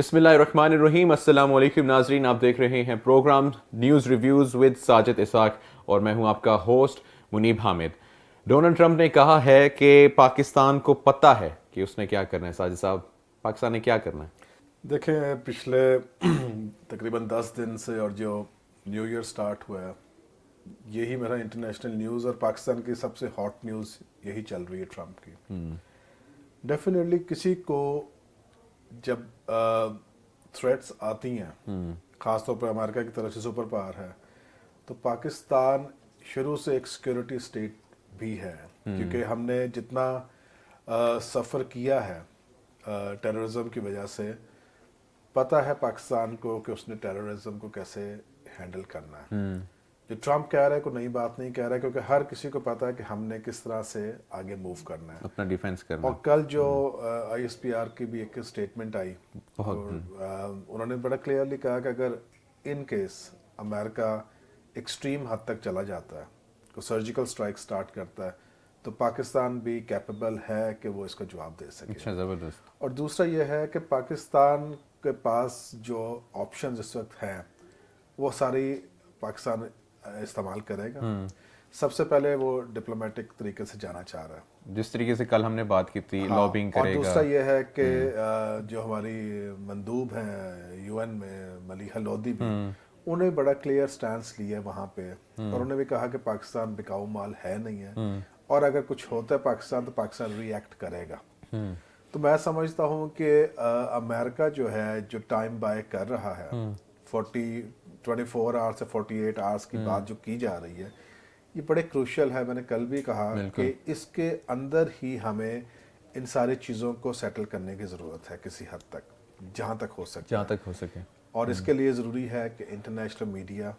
بسم اللہ الرحمن الرحیم. السلام علیکم ناظرین, آپ دیکھ رہے ہیں program news reviews with Sajid Ishaq اور میں ہوں آپ کا host Munib Hamid. Donald Trump نے کہا ہے کہ پاکستان کو پتہ ہے کہ اس نے کیا کرنا ہے. ساجد صاحب, پاکستان نے کیا کرنا ہے؟ دیکھیں, پچھلے تقریباً 10 دن سے اور جو نیو ایئر سٹارٹ ہوا ہے, یہی میرا انٹرنیشنل نیوز اور پاکستان کی سب سے ہاٹ نیوز یہی چل رہی ہے ٹرمپ کی. ڈیفینیٹلی کسی کو جب تھریٹس آتی ہیں, خاص طور پہ امریکہ کی طرف سے سپر پاور ہے, تو پاکستان شروع سے ایک سیکیورٹی اسٹیٹ بھی ہے, کیونکہ ہم نے جتنا سفر کیا ہے ٹیررزم کی وجہ سے, پتہ ہے پاکستان کو کہ اس نے ٹیررزم کو کیسے ہینڈل کرنا ہے. جو ٹرمپ کہہ رہا ہے کوئی نئی بات نہیں کہہ رہا ہے, کیونکہ ہر کسی کو پتہ ہے کہ ہم نے کس طرح سے آگے موو کرنا ہے, اپنا ڈیفینس کرنا. اور کل جو آئی ایس پی آر کی بھی ایک اسٹیٹمنٹ آئی, انہوں نے بڑا کلیئرلی کہا کہ اگر ان کیس امریکہ ایکسٹریم حد تک چلا جاتا ہے, کوئی سرجیکل اسٹرائک سٹارٹ کرتا ہے, تو پاکستان بھی کیپیبل ہے کہ وہ اس کا جواب دے سکے. اچھا, زبردست. اور دوسرا یہ ہے کہ پاکستان کے پاس جو آپشنز اس وقت ہیں وہ ساری پاکستان استعمال کرے گا. سب سے پہلے وہ ڈپلومیٹک طریقے سے جانا چاہ رہا ہے, جس طریقے سے کل ہم نے بات کی تھی, لابنگ کرے گا. اور دوسرا یہ ہے کہ جو ہماری مندوب ہیں یو این میں, ملیحہ لودھی بھی, انہیں بڑا کلیئر سٹانس لیا ہے وہاں پہ, اور انہوں نے بھی کہا کہ پاکستان بکاؤ مال ہے نہیں ہے, اور اگر کچھ ہوتا ہے پاکستان تو پاکستان ری ایکٹ کرے گا. تو میں سمجھتا ہوں کہ امریکہ جو ہے جو ٹائم بائی کر رہا ہے, 24 آورس سے 48 آورس کی بات جو کی جا رہی ہے, یہ بڑے کروشل ہے. میں نے کل بھی کہا کہ اس کے اندر ہی ہمیں ان ساری چیزوں کو سیٹل کرنے کی ضرورت ہے کسی حد تک, جہاں تک ہو سکے. اور اس کے لیے ضروری ہے کہ انٹرنیشنل میڈیا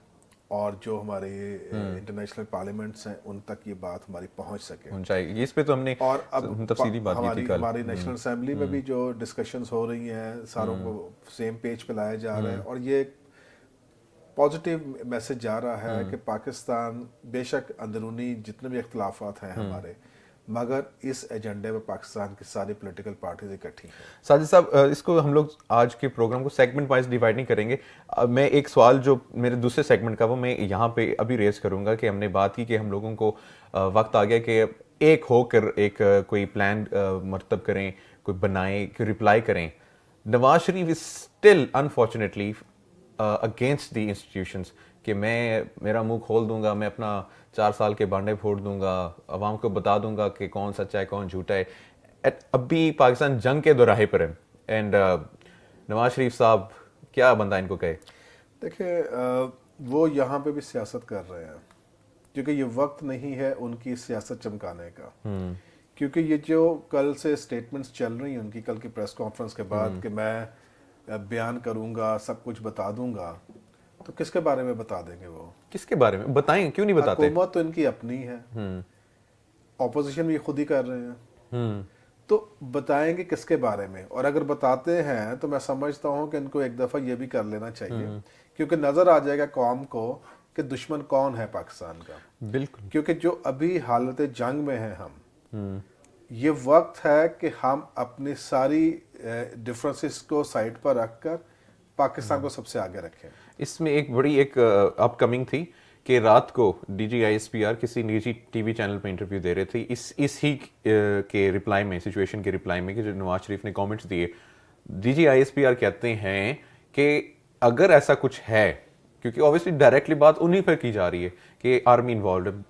اور جو ہمارے انٹرنیشنل پارلیمنٹس ہیں ان تک یہ بات ہماری پہنچ سکے. اس پہ تو ہم نے اور اب تفصیلی بات کی تھی کل. ہماری نیشنل اسمبلی میں بھی جو ڈسکشنز ہو رہی ہیں, ساروں کو سیم پیج پہ لایا جا رہا ہے, اور یہ پازیٹیو میسج جا رہا ہے کہ پاکستان بے شک اندرونی جتنے بھی اختلافات ہیں ہمارے, مگر اس ایجنڈے میں پاکستان کی ساری پولیٹیکل پارٹیز اکٹھی ہیں. ساجد صاحب, اس کو ہم لوگ آج کے پروگرام کو سیگمنٹ وائز ڈیوائڈ نہیں کریں گے. میں ایک سوال جو میرے دوسرے سیگمنٹ کا وہ میں یہاں پہ ابھی ریز کروں گا کہ ہم نے بات کی کہ ہم لوگوں کو وقت آ گیا کہ ایک ہو کر ایک کوئی پلان مرتب کریں, کوئی بنائیں, کوئی رپلائی کریں. Nawaz Sharif is still unfortunately against the institutions کہ میرا منہ کھول دوں گا, میں اپنا 4 سال کے بانڈے پھوڑ دوں گا, عوام کو بتا دوں گا کہ کون سچا ہے کون جھوٹا ہے. اب بھی پاکستان جنگ کے دوراہے پر ہے, اینڈ نواز شریف صاحب کیا بندہ ان کو کہے. دیکھیں, وہ یہاں پہ بھی سیاست کر رہے ہیں, کیونکہ یہ وقت نہیں ہے ان کی سیاست چمکانے کا. کیونکہ یہ جو کل سے اسٹیٹمنٹس چل رہی ہیں ان کی, کل کی پریس کانفرنس کے بعد کہ میں بیان کروں گا, سب کچھ بتا دوں گا, تو کس کے بارے میں بتا دیں گے؟ وہ کس کے بارے میں بتائیں, کیوں نہیں بتاتے؟ حکومت تو ان کی اپنی ہے, اپوزیشن بھی خود ہی کر رہے ہیں, تو بتائیں گے کس کے بارے میں؟ اور اگر بتاتے ہیں تو میں سمجھتا ہوں کہ ان کو ایک دفعہ یہ بھی کر لینا چاہیے, کیونکہ نظر آ جائے گا قوم کو کہ دشمن کون ہے پاکستان کا. بالکل, کیونکہ جو ابھی حالت جنگ میں ہیں ہم, یہ وقت ہے کہ ہم اپنی ساری ڈفرینسز کو سائڈ پر رکھ کر پاکستان کو سب سے آگے رکھیں. اس میں ایک بڑی ایک اپ کمنگ تھی کہ رات کو D G I S P R کسی نجی ٹی وی چینل پہ انٹرویو دے رہے تھے, اس ہی کے رپلائی میں, سچویشن کے رپلائی میں, کہ جو نواز شریف نے کامنٹس دیے. D G I S P R کہتے ہیں کہ اگر ایسا کچھ ہے, کیونکہ اوبیسلی ڈائریکٹلی بات انہی پر کی جا رہی ہے کہ آرمی انوالوڈ ہے,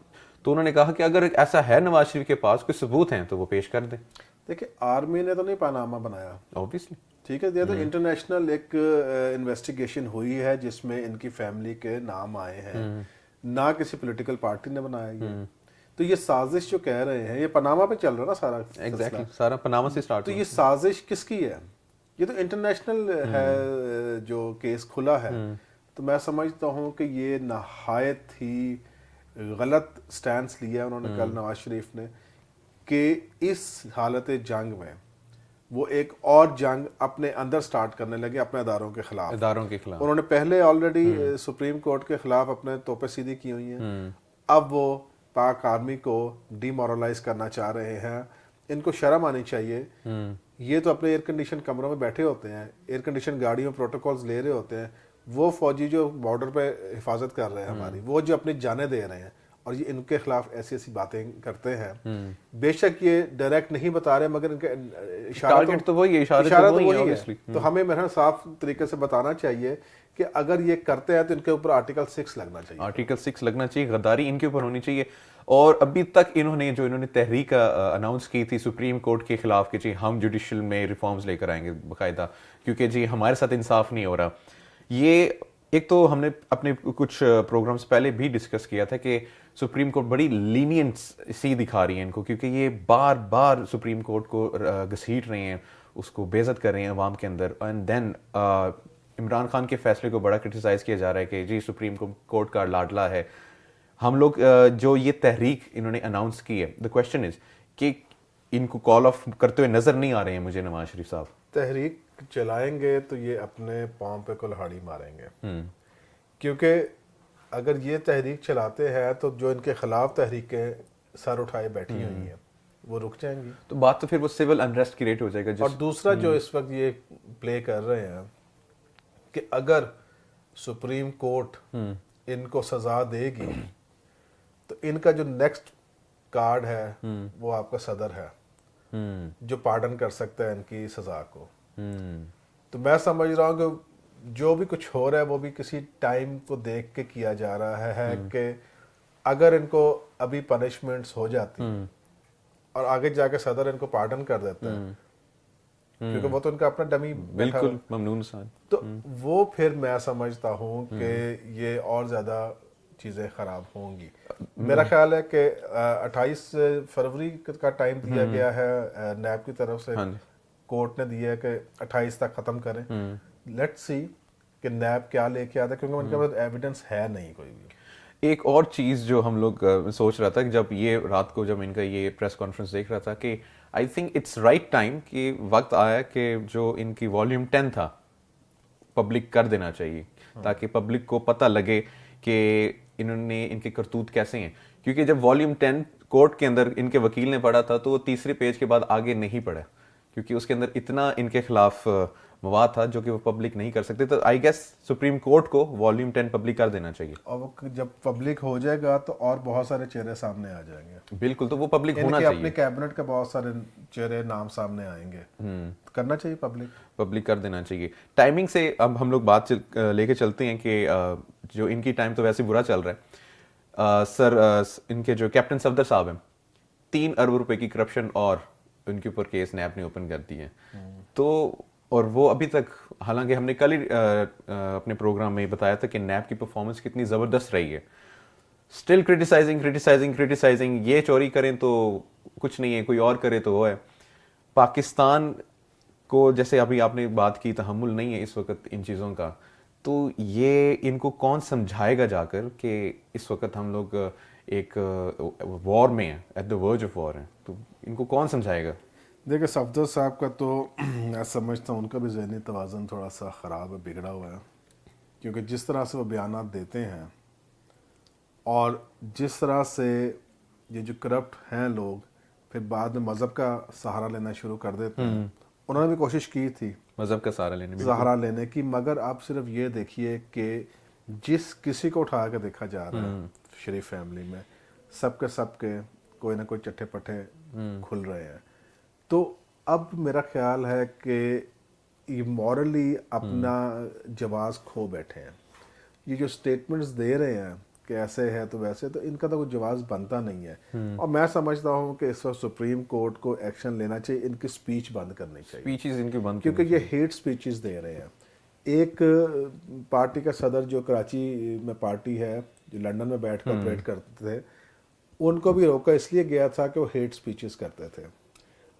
تو انہوں نے کہا کہ اگر ایسا ہے نواز شریف کے پاس کوئی ثبوت ہیں تو وہ پیش کر دیں. دیکھیں, آرمی نے تو نہیں پاناما بنایا, اوبیسلی, ٹھیک ہے, یہ تو انٹرنیشنل ایک انویسٹیگیشن ہوئی ہے جس میں ان کی فیملی کے نام آئے ہیں, نہ کسی پولیٹیکل پارٹی نے بنایا یہ. تو یہ سازش جو کہہ رہے ہیں, یہ پاناما پہ چل رہا نا سارا, ایگزیکٹلی سارا پاناما سے سٹارٹ. تو یہ سازش کس کی ہے؟ یہ تو انٹرنیشنل ہے جو کیس کھلا ہے. تو میں سمجھتا ہوں کہ یہ نہایت ہی غلط سٹینس لیا انہوں نے کل نواز شریف نے, کہ اس حالت جنگ میں وہ ایک اور جنگ اپنے اندر سٹارٹ کرنے لگے اپنے اداروں کے خلاف. انہوں نے پہلے آلریڈی سپریم کورٹ کے خلاف اپنے توپیں سیدھی کی ہوئی ہیں, اب وہ پاک آرمی کو ڈی مورلائز کرنا چاہ رہے ہیں. ان کو شرم آنی چاہیے. یہ تو اپنے ایئر کنڈیشن کمروں میں بیٹھے ہوتے ہیں, ایئر کنڈیشن گاڑیوں پروٹوکولز لے رہے ہوتے ہیں, وہ فوجی جو بارڈر پہ حفاظت کر رہے ہیں ہماری, وہ جو اپنی جانیں دے رہے ہیں, اور یہ ان کے خلاف ایسی ایسی باتیں کرتے ہیں. بے شک یہ ڈائریکٹ نہیں بتا رہے, مگر ان کے اشارہ تو وہی ہے. تو ہمیں میرا صاف طریقے سے بتانا چاہیے کہ اگر یہ کرتے ہیں تو ان کے اوپر آرٹیکل 6 لگنا چاہیے. آرٹیکل 6 لگنا چاہیے, غداری ان کے اوپر ہونی چاہیے. اور ابھی تک انہوں نے تحریک اناؤنس کی تھی سپریم کورٹ کے خلاف کہ جی ہم جوڈیشل میں ریفارمز لے کر آئیں گے باقاعدہ, کیونکہ جی ہمارے ساتھ انصاف نہیں ہو رہا. یہ ایک تو ہم نے اپنے کچھ پروگرامز پہلے بھی ڈسکس کیا تھا کہ سپریم کورٹ بڑی لینینٹ سی دکھا رہی ہے ان کو, کیونکہ یہ بار بار سپریم کورٹ کو گھسیٹ رہے ہیں, اس کو بے عزت کر رہے ہیں عوام کے اندر. اینڈ دین عمران خان کے فیصلے کو بڑا کرٹیسائز کیا جا رہا ہے کہ جی سپریم کورٹ کا لاڈلا ہے. ہم لوگ جو یہ تحریک انہوں نے اناؤنس کی ہے, دا کویسچن از کہ ان کو کال آف کرتے ہوئے نظر نہیں آ رہے ہیں مجھے نواز شریف صاحب. تحریک چلائیں گے تو یہ اپنے پاؤں پہ کلہاڑی ماریں گے, کیونکہ اگر یہ تحریک چلاتے ہیں تو جو ان کے خلاف تحریکیں سر اٹھائے بیٹھی ہوئی ہیں وہ رک جائیں گی. تو بات تو پھر وہ سول انریسٹ کی ریٹ ہو جائے گا. اور دوسرا جو اس وقت یہ پلے کر رہے ہیں کہ اگر سپریم کورٹ ان کو سزا دے گی تو ان کا جو نیکسٹ کارڈ ہے وہ آپ کا صدر ہے, جو پارڈن کر سکتا ہے ان کی سزا کو. تو میں سمجھ رہا ہوں کہ جو بھی کچھ ہو رہا ہے وہ بھی کسی ٹائم کو دیکھ کے کیا جا رہا ہے کہ اگر ان کو ابھی پنشمنٹس ہو جاتی اور آگے جا کے صدر ان کو پارڈن کر دیتا ہے, کیونکہ وہ تو ان کا اپنا ڈمی بالکل ممنون صاحب, تو وہ پھر میں سمجھتا ہوں کہ یہ اور زیادہ چیزیں خراب ہوں گی. میرا خیال ہے کہ 28 فروری کا ٹائم دیا گیا ہے نیب کی طرف سے, کورٹ نے دیا ہے کہ 28 تک ختم کریں. لیٹ سی کہ نیب کیا لے کے آتا ہے, کیونکہ ان کے پاس ایویڈنس ہے نہیں کوئی بھی. ایک اور چیز جو ہم لوگ سوچ رہا تھا کہ جب یہ رات کو جب ان کا یہ پریس کانفرنس دیکھ رہا تھا کہ I think it's right time کہ وقت آیا کہ جو ان کی والیوم 10 تھا پبلک کر دینا چاہیے, تاکہ پبلک کو پتہ لگے کہ انہوں نے ان کے کرتوت کیسے ہیں. کیونکہ جب والیوم 10 کورٹ کے اندر ان کے وکیل نے پڑھا تھا تو وہ تیسرے پیج کے بعد آگے نہیں پڑھا, کیونکہ اس کے اندر اتنا ان کے خلاف مواد تھا جو کہ وہ پبلک نہیں کر سکتے. تو آئی گیس سپریم کورٹ کو والیوم 10 پبلک کر دینا چاہیے. اور جب پبلک ہو جائے گا تو اور بہت سارے چہرے سامنے آ جائیں گے. بالکل, تو وہ پبلک ہونا چاہیے. اپنے کیبنٹ کے بہت سارے چہرے نام سامنے آئیں گے, کرنا چاہیے پبلک کر دینا چاہیے. ٹائمنگ سے اب ہم لوگ بات لے کے چلتے ہیں کہ جو ان کی ٹائم تو ویسے برا چل رہا ہے. سر ان کے جو کیپٹن صفدر صاحب ہیں, 3 ارب روپے کی کرپشن اور ان کے اوپر کیس نیب نے اوپن کر دی ہے. تو اور وہ ابھی تک, حالانکہ ہم نے کل ہی اپنے پروگرام میں بتایا تھا کہ نیب کی پرفارمنس کتنی زبردست رہی ہے, اسٹل کریٹیسائزنگ, یہ چوری کریں تو کچھ نہیں ہے, کوئی اور کرے تو وہ ہے. پاکستان کو جیسے ابھی آپ نے بات کی تحمل نہیں ہے اس وقت ان چیزوں کا, تو یہ ان کو کون سمجھائے گا جا کر کہ اس وقت ہم لوگ ایک وار میں ہیں, ایٹ دا ورج آف وار ہیں, تو ان کو کون سمجھائے گا؟ دیکھیں صفدر صاحب کا تو میں سمجھتا ہوں ان کا بھی ذہنی توازن تھوڑا سا خراب ہے, بگڑا ہوا ہے, کیونکہ جس طرح سے وہ بیانات دیتے ہیں اور جس طرح سے یہ جو کرپٹ ہیں لوگ پھر بعد میں مذہب کا سہارا لینا شروع کر دیتے ہیں. انہوں نے بھی کوشش کی تھی مذہب کا سہارا لینے کی, مگر آپ صرف یہ دیکھیے کہ جس کسی کو اٹھا کے دیکھا جا رہا ہے شریف فیملی میں, سب کے کوئی نہ کوئی چٹھے پٹھے کھل رہے ہیں. تو اب میرا خیال ہے کہ یہ مورلی اپنا جواز کھو بیٹھے ہیں. یہ جو سٹیٹمنٹس دے رہے ہیں کہ ایسے ہے تو ویسے, تو ان کا تو کوئی جواز بنتا نہیں ہے. اور میں سمجھتا ہوں کہ اس وقت سپریم کورٹ کو ایکشن لینا چاہیے, ان کی سپیچ بند کرنی چاہیے, کیونکہ یہ ہیٹ سپیچز دے رہے ہیں. ایک پارٹی کا صدر جو کراچی میں پارٹی ہے, جو لندن میں بیٹھ کر آپریٹ کرتے تھے, ان کو بھی روکا اس لیے گیا تھا کہ وہ ہیٹ سپیچز کرتے تھے,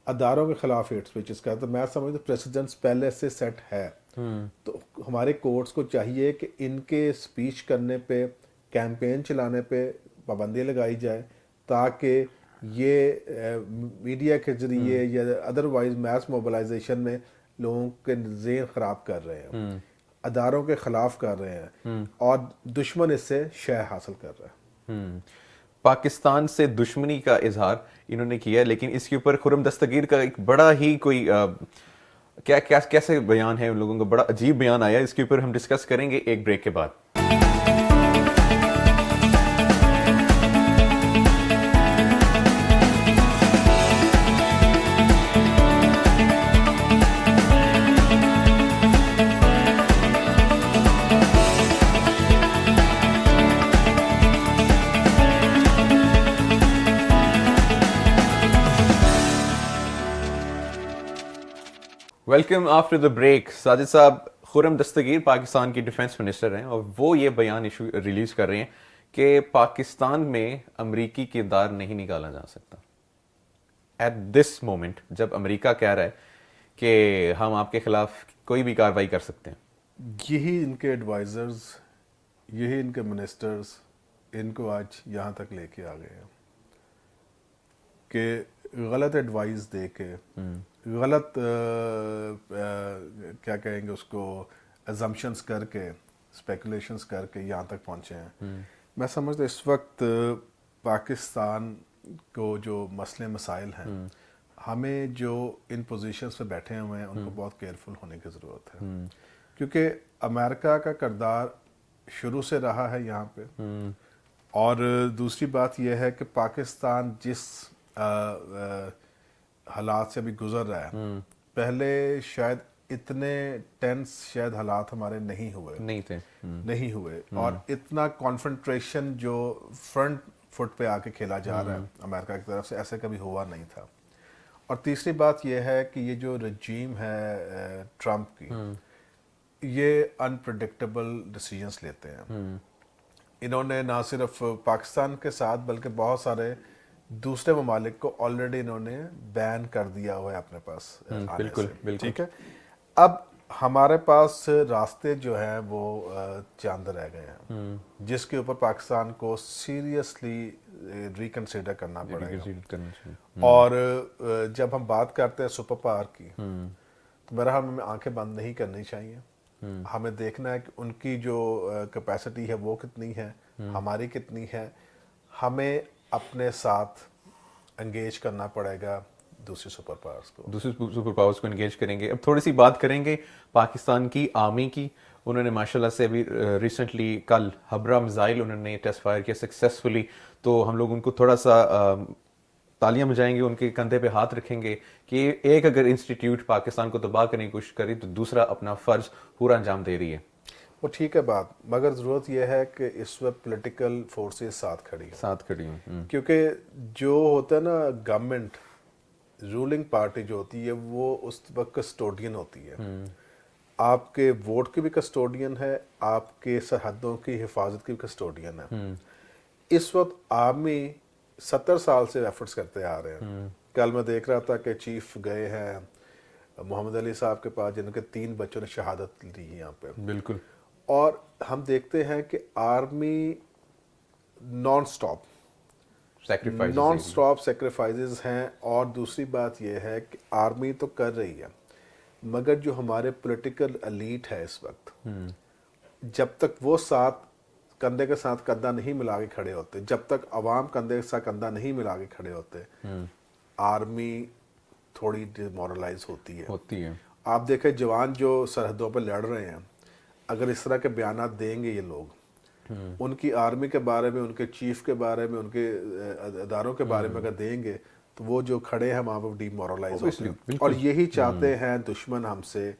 اداروں کے خلاف ہیٹ سپیچز کرتے. میں سمجھتا ہوں پریسیڈنٹس پہلے سے سیٹ ہے, تو ہمارے کورٹس کو چاہیے کہ ان کے سپیچ کرنے پہ, کیمپین چلانے پہ پابندی لگائی جائے, تاکہ یہ میڈیا کے ذریعے یا ادروائز میس موبلائزیشن میں لوگوں کے ذہن خراب کر رہے ہیں, اداروں کے خلاف کر رہے ہیں, اور دشمن اس سے شے حاصل کر رہا ہے. پاکستان سے دشمنی کا اظہار انہوں نے کیا، لیکن اس کے اوپر خرم دستگیر کا ایک بڑا ہی کوئی کیسے بیان ہے ان لوگوں کا، بڑا عجیب بیان آیا. اس کے اوپر ہم ڈسکس کریں گے ایک بریک کے بعد. Welcome after the break. Sajid صاحب، خرم دستگیر پاکستان کی ڈیفنس منسٹر ہیں اور وہ یہ بیان ریلیز کر رہے ہیں کہ پاکستان میں امریکی کردار نہیں نکالا جا سکتا ایٹ دس مومنٹ، جب امریکہ کہہ رہا ہے کہ ہم آپ کے خلاف کوئی بھی کارروائی کر سکتے ہیں. یہی ان کے ایڈوائزرز، یہی ان کے منسٹرز ان کو آج یہاں تک لے کے آ گئے ہیں کہ غلط ایڈوائز دے کے، غلط کیا کہیں گے اس کو، ازمپشنز کر کے، اسپیکولیشنز کر کے یہاں تک پہنچے ہیں. میں سمجھتا اس وقت پاکستان کو جو مسئلے مسائل ہیں، ہمیں جو ان پوزیشنز پہ بیٹھے ہوئے ہیں ان کو بہت کیئرفل ہونے کی ضرورت ہے، کیونکہ امریکہ کا کردار شروع سے رہا ہے یہاں پہ. اور دوسری بات یہ ہے کہ پاکستان جس حالات سے ابھی گزر رہا ہے، پہلے شاید اتنے ٹینس شاید حالات ہمارے نہیں ہوئے اور اتنا کانفرنٹریشن جو فرنٹ فٹ پہ آ کے کھیلا جا رہا ہے امریکہ کی طرف سے، ایسے کبھی ہوا نہیں تھا. اور تیسری بات یہ ہے کہ یہ جو رجیم ہے ٹرمپ کی، یہ انپریڈکٹیبل ڈیسیجنس لیتے ہیں. انہوں نے نہ صرف پاکستان کے ساتھ بلکہ بہت سارے دوسرے ممالک کو آلریڈی انہوں نے بین کر دیا ہوا ہے اپنے پاس آنے سے. ٹھیک ہے، اب ہمارے پاس راستے جو ہیں وہ چاند رہ گئے ہیں جس کے اوپر پاکستان کو سیریسلی ریکنسیڈر کرنا پڑے گا. اور جب ہم بات کرتے ہیں سپر پاور کی، تو میرا ہمیں آنکھیں بند نہیں کرنی چاہیے. ہمیں دیکھنا ہے کہ ان کی جو کیپیسٹی ہے وہ کتنی ہے، ہماری کتنی ہے. ہمیں اپنے ساتھ انگیج کرنا پڑے گا دوسری سپر پاورز کو انگیج کریں گے. اب تھوڑی سی بات کریں گے پاکستان کی آرمی کی. انہوں نے ماشاءاللہ سے ابھی ریسنٹلی کل ہبرا میزائل انہوں نے ٹیسٹ فائر کیا سکسیسفلی، تو ہم لوگ ان کو تھوڑا سا تالیاں بجائیں گے، ان کے کندھے پہ ہاتھ رکھیں گے کہ ایک اگر انسٹیٹیوٹ پاکستان کو تباہ کرنے کی کوشش کری تو دوسرا اپنا فرض پورا انجام دے رہی ہے. وہ ٹھیک ہے بات، مگر ضرورت یہ ہے کہ اس وقت پولیٹیکل فورسز ساتھ کھڑی ہیں. کیونکہ جو ہوتا ہے نا، گورنمنٹ رولنگ پارٹی جو ہوتی ہے وہ اس وقت کسٹوڈین ہوتی ہے. آپ کے ووٹ کی بھی کسٹوڈین ہے، آپ کے سرحدوں کی حفاظت کی بھی کسٹوڈین ہے. اس وقت آرمی 70 سال سے ایفرٹس کرتے آ رہے ہیں. کل میں دیکھ رہا تھا کہ چیف گئے ہیں محمد علی صاحب کے پاس، جن کے 3 بچوں نے شہادت لی یہاں پہ. بالکل. اور ہم دیکھتے ہیں کہ آرمی نان سٹاپ سیکریفائزز ہیں. اور دوسری بات یہ ہے کہ آرمی تو کر رہی ہے، مگر جو ہمارے پولیٹیکل ایلیٹ ہے اس وقت، جب تک وہ کندھے کے ساتھ کندھا نہیں ملا کے کھڑے ہوتے، جب تک عوام کندھے کے ساتھ کندھا نہیں ملا کے کھڑے ہوتے، آرمی تھوڑی ڈیمورلائز ہوتی ہے. آپ دیکھیں جوان جو سرحدوں پہ لڑ رہے ہیں، اگر اس طرح کے بیانات دیں گے یہ لوگ، ان کی آرمی کے بارے میں، ان کے چیف کے بارے میں، ان کے اداروں کے بارے میں اگر دیں گے، تو وہ جو کھڑے ہیں وہاں پہ ڈی مورلائز ہوتے ہیں. اور یہی چاہتے ہیں دشمن ہم سے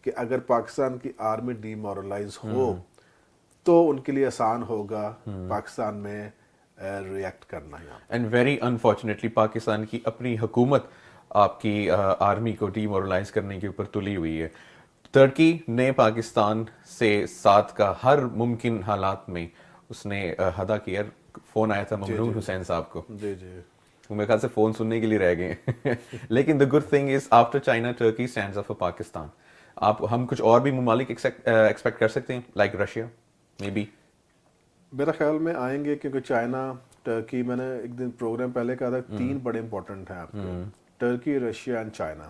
کہ اگر پاکستان کی آرمی ڈی مورلائز ہو تو ان کے لیے آسان ہوگا پاکستان میں ریئیکٹ کرنا. اینڈ ویری انفارچونیٹلی پاکستان کی اپنی حکومت آپ کی آرمی کو ڈی مورلائز کرنے کے اوپر تلی ہوئی ہے. ترکی نے پاکستان سے ساتھ کا ہر ممکن حالات میں اس نے ادا کیا. فون آیا تھا ممنون حسین صاحب کو، میرے خیال سے فون سننے کے لیے رہ گئے. لیکن the good thing is after China, Turkey stands up for Pakistan. ہم کچھ اور بھی ممالک ایکسپیکٹ کر سکتے ہیں لائک رشیا مے بی؟ میرا خیال میں آئیں گے، کیونکہ چائنا، ٹرکی، میں نے ایک دن پروگرام پہلے کہا تھا 3 بڑے امپورٹنٹ ہیں آپ کے، ٹرکی، رشیا اینڈ چائنا.